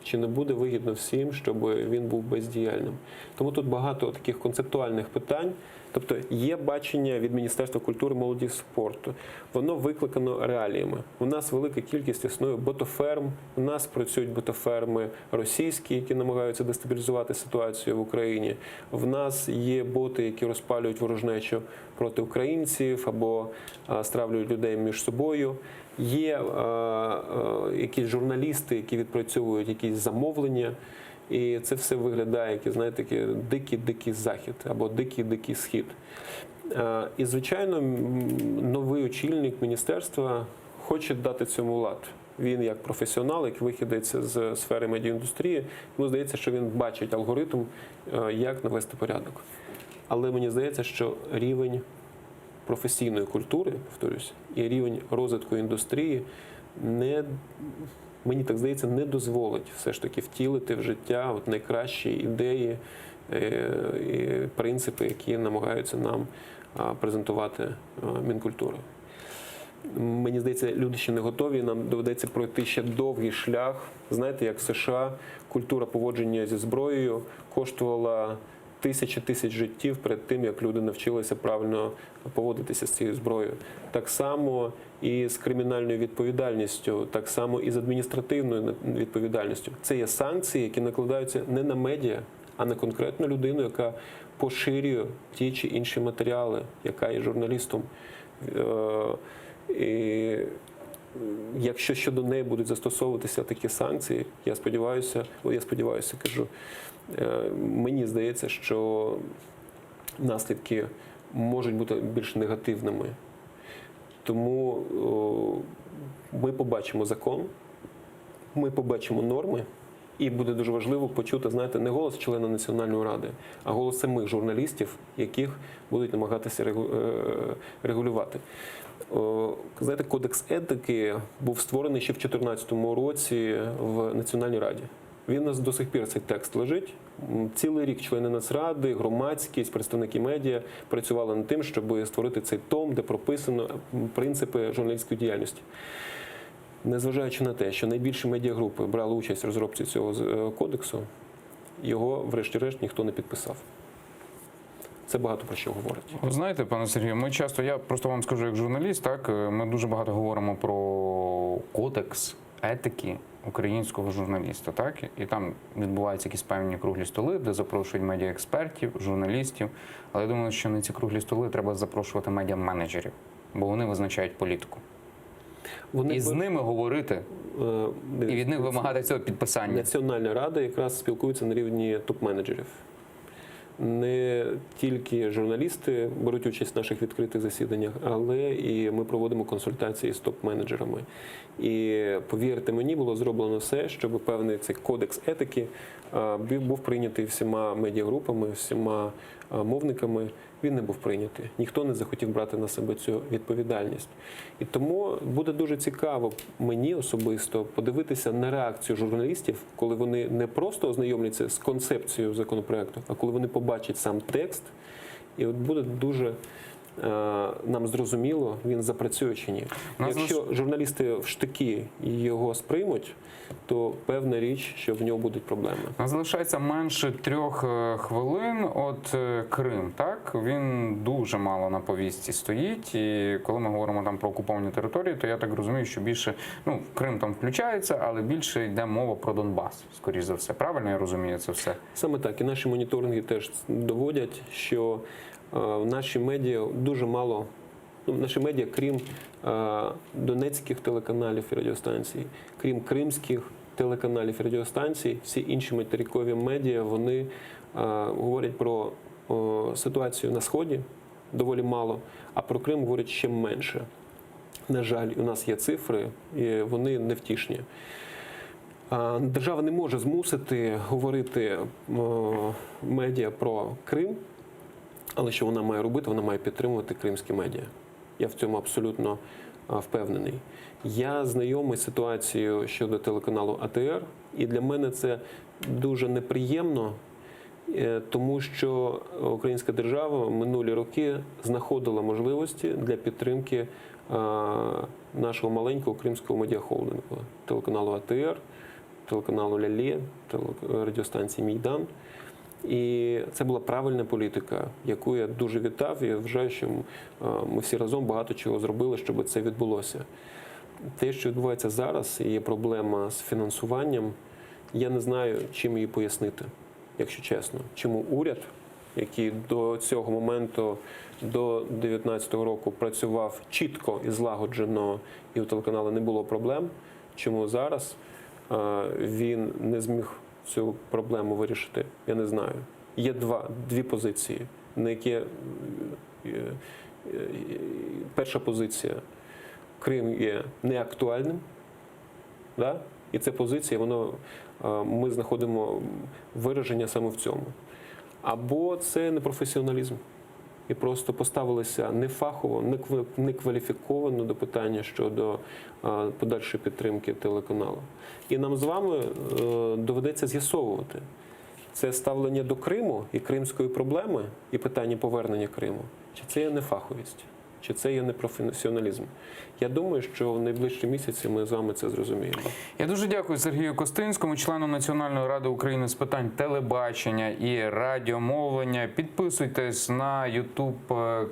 Чи не буде вигідно всім, щоб він був бездіяльним? Тому тут багато таких концептуальних питань. Тобто є бачення від Міністерства культури, молоді і спорту. Воно викликано реаліями. У нас велика кількість існує ботоферм, у нас працюють ботоферми російські, які намагаються дестабілізувати ситуацію в Україні. В нас є боти, які розпалюють ворожнечу проти українців або стравлюють людей між собою. Є якісь журналісти, які відпрацьовують якісь замовлення, і це все виглядає, як, знаєте, такий дикий захід або дикий схід. І, звичайно, новий очільник міністерства хоче дати цьому лад. Він як професіонал, як вихідець з сфери медіаіндустрії, йому здається, що він бачить алгоритм, як навести порядок. Але мені здається, що рівень професійної культури, повторюсь, і рівень розвитку індустрії мені так здається, не дозволить все ж таки втілити в життя от найкращі ідеї і принципи, які намагаються нам презентувати Мінкультури. Мені здається, люди ще не готові, нам доведеться пройти ще довгий шлях. Знаєте, як в США культура поводження зі зброєю коштувала тисяч життів перед тим, як люди навчилися правильно поводитися з цією зброєю. Так само і з кримінальною відповідальністю, так само і з адміністративною відповідальністю. Це є санкції, які накладаються не на медіа, а на конкретну людину, яка поширює ті чи інші матеріали, яка є журналістом. І якщо щодо неї будуть застосовуватися такі санкції, я сподіваюся, кажу, мені здається, що наслідки можуть бути більш негативними. Тому ми побачимо закон, ми побачимо норми, і буде дуже важливо почути, знаєте, не голос члена Національної ради, а голос самих журналістів, яких будуть намагатися регулювати. Знаєте, кодекс етики був створений ще в 2014 році в Національній раді. Він у нас до сих пір, цей текст лежить. Цілий рік члени Нацради, громадськість, представники медіа працювали над тим, щоб створити цей том, де прописано принципи журналістської діяльності. Незважаючи на те, що найбільші медіагрупи брали участь в розробці цього кодексу, його, врешті-решт, ніхто не підписав. Це багато про що говорить. Ви знаєте, пане Сергію, ми часто, я просто вам скажу як журналіст, так, ми дуже багато говоримо про кодекс етики українського журналіста, так, і там відбуваються якісь певні круглі столи, де запрошують медіаекспертів, журналістів, але я думаю, що на ці круглі столи треба запрошувати медіа-менеджерів, бо вони визначають політику. І з ними говорити, і від них вимагати цього підписання. Національна рада якраз спілкується на рівні топ-менеджерів. Не тільки журналісти беруть участь в наших відкритих засіданнях, але і ми проводимо консультації з топ-менеджерами. І, повірте мені, було зроблено все, щоб певний цей кодекс етики був прийнятий всіма медіагрупами, всіма мовниками. Він не був прийнятий. Ніхто не захотів брати на себе цю відповідальність. І тому буде дуже цікаво мені особисто подивитися на реакцію журналістів, коли вони не просто ознайомляться з концепцією законопроекту, а коли вони побачать сам текст. І от буде дуже нам зрозуміло, він запрацює чи ні. Якщо журналісти в штики його сприймуть, то певна річ, що в нього будуть проблеми. У нас залишається менше 3 хвилин. От Крим, так? Він дуже мало на повістці стоїть. І коли ми говоримо там про окуповані території, то я так розумію, що більше, Крим там включається, але більше йде мова про Донбас, скоріш за все. Правильно я розумію це все? Саме так. І наші моніторинги теж доводять, що наші медіа дуже мало, наші медіа, крім донецьких телеканалів і радіостанцій, крім кримських телеканалів і радіостанцій, всі інші материкові медіа, вони говорять про ситуацію на Сході доволі мало, а про Крим говорять ще менше. На жаль, у нас є цифри, і вони невтішні. Держава не може змусити говорити медіа про Крим, але що вона має робити? Вона має підтримувати кримські медіа. Я в цьому абсолютно впевнений. Я знайомий з ситуацією щодо телеканалу АТР, і для мене це дуже неприємно, тому що українська держава минулі роки знаходила можливості для підтримки нашого маленького кримського медіахолдингу, телеканалу АТР, телеканалу Лялє, радіостанції Мійдан. І це була правильна політика, яку я дуже вітав, і вважаю, що ми всі разом багато чого зробили, щоб це відбулося. Те, що відбувається зараз, і є проблема з фінансуванням, я не знаю, чим її пояснити, якщо чесно. Чому уряд який до цього моменту, до 2019 року, працював чітко і злагоджено, і у телеканалу не було проблем. Чому зараз він не зміг цю проблему вирішити? Я не знаю. Є дві позиції, на які перша позиція – Крим є неактуальним, да? І ця позиція, ми знаходимо вираження саме в цьому. Або це непрофесіоналізм. І просто поставилися нефахово, некваліфіковано до питання щодо подальшої підтримки телеканалу. І нам з вами доведеться з'ясовувати, це ставлення до Криму і кримської проблеми, і питання повернення Криму, чи це є нефаховість, чи це є непрофесіоналізм. Я думаю, що в найближчі місяці ми з вами це зрозуміємо. Я дуже дякую Сергію Костинському, члену Національної ради України з питань телебачення і радіомовлення. Підписуйтесь на YouTube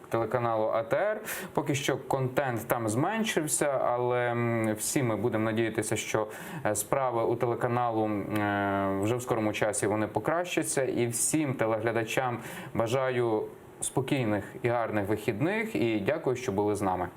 телеканалу АТР. Поки що контент там зменшився, але всі ми будемо надіятися, що справи у телеканалу вже в скорому часі вони покращаться. І всім телеглядачам бажаю спокійних і гарних вихідних. І дякую, що були з нами.